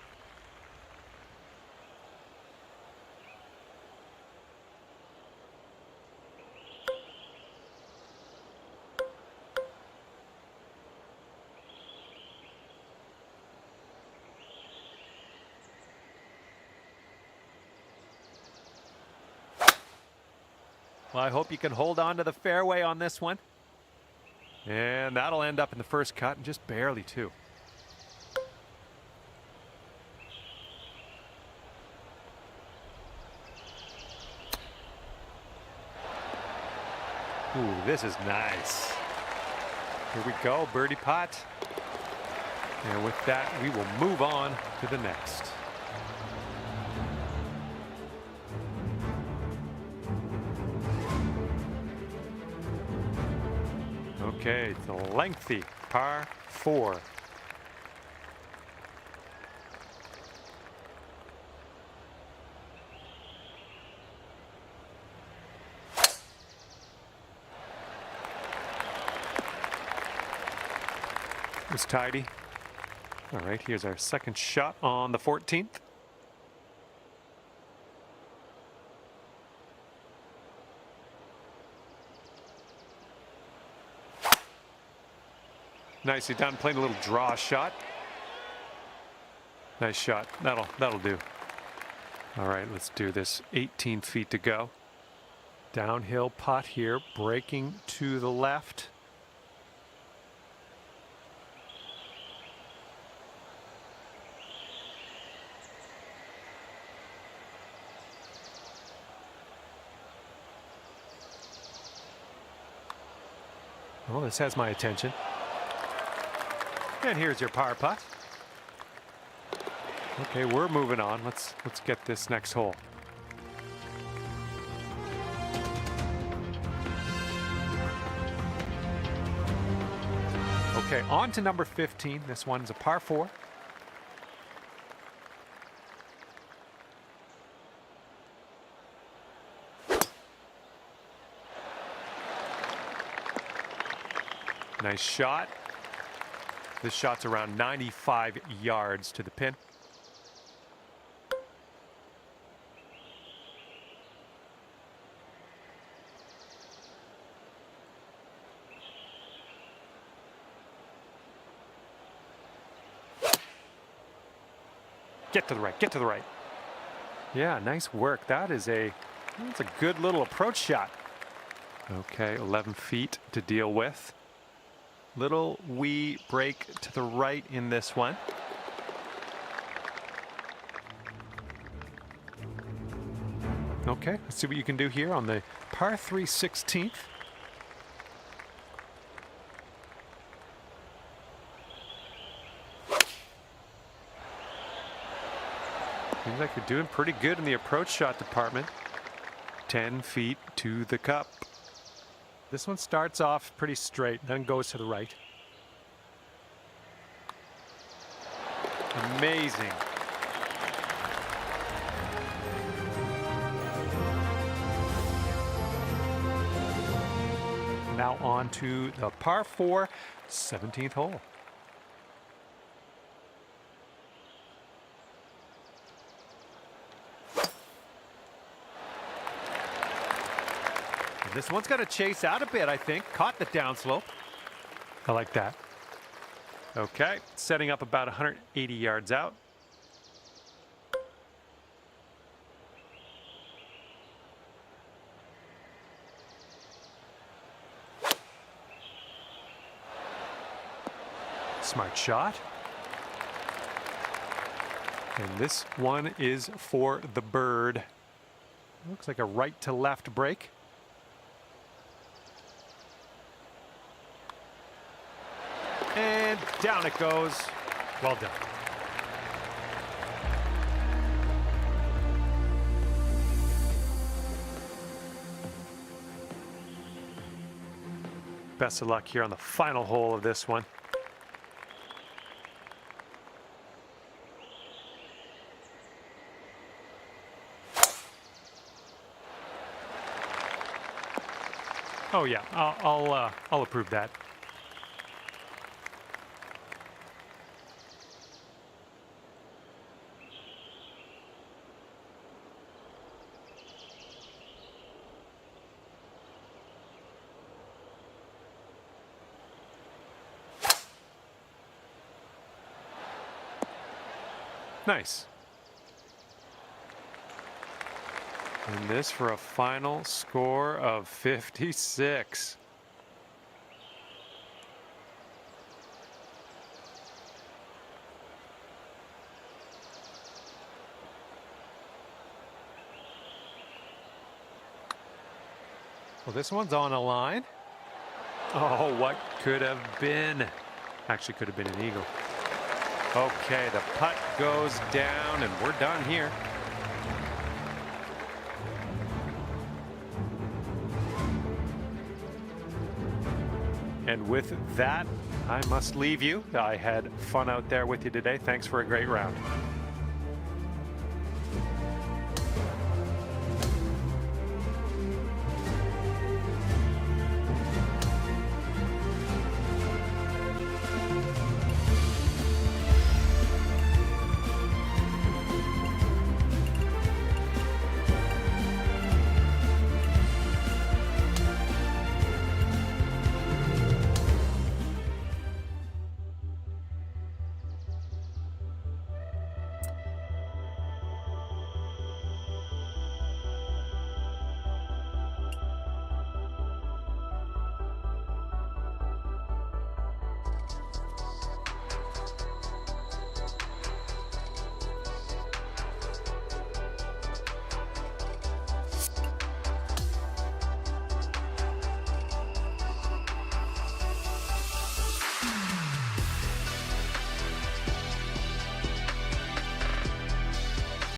Well, I hope you can hold on to the fairway on this one. And that'll end up in the first cut, and just barely too. Ooh, this is nice. Here we go, birdie putt. And with that, we will move on to the next. Okay, it's a lengthy par 4. It's tidy. All right, here's our second shot on the 14th. Nicely done, playing a little draw shot. Nice shot. That'll do. All right, let's do this. 18 feet to go. Downhill putt here, breaking to the left. Well, this has my attention. And here's your par putt. Okay, we're moving on. Let's get this next hole. Okay, on to number 15. This one's a par 4. Nice shot. This shot's around 95 yards to the pin. Get to the right, get to the right. Yeah, nice work. That's a good little approach shot. Okay, 11 feet to deal with. Little wee break to the right in this one. Okay, let's see what you can do here on the par 3 16th. Seems like you're doing pretty good in the approach shot department. 10 feet to the cup. This one starts off pretty straight, then goes to the right. Amazing. Now on to the par 4, 17th hole. And this one's got to chase out a bit, I think. Caught the downslope. I like that. Okay, setting up about 180 yards out. Smart shot. And this one is for the bird. Looks like a right to left break. And down it goes. Well done. Best of luck here on the final hole of this one. Oh yeah, I'll approve that. Nice. And this for a final score of 56. Well, this one's on a line. Oh, what could have been? Actually, could have been an eagle. Okay, the putt goes down, and we're done here. And with that, I must leave you. I had fun out there with you today. Thanks for a great round.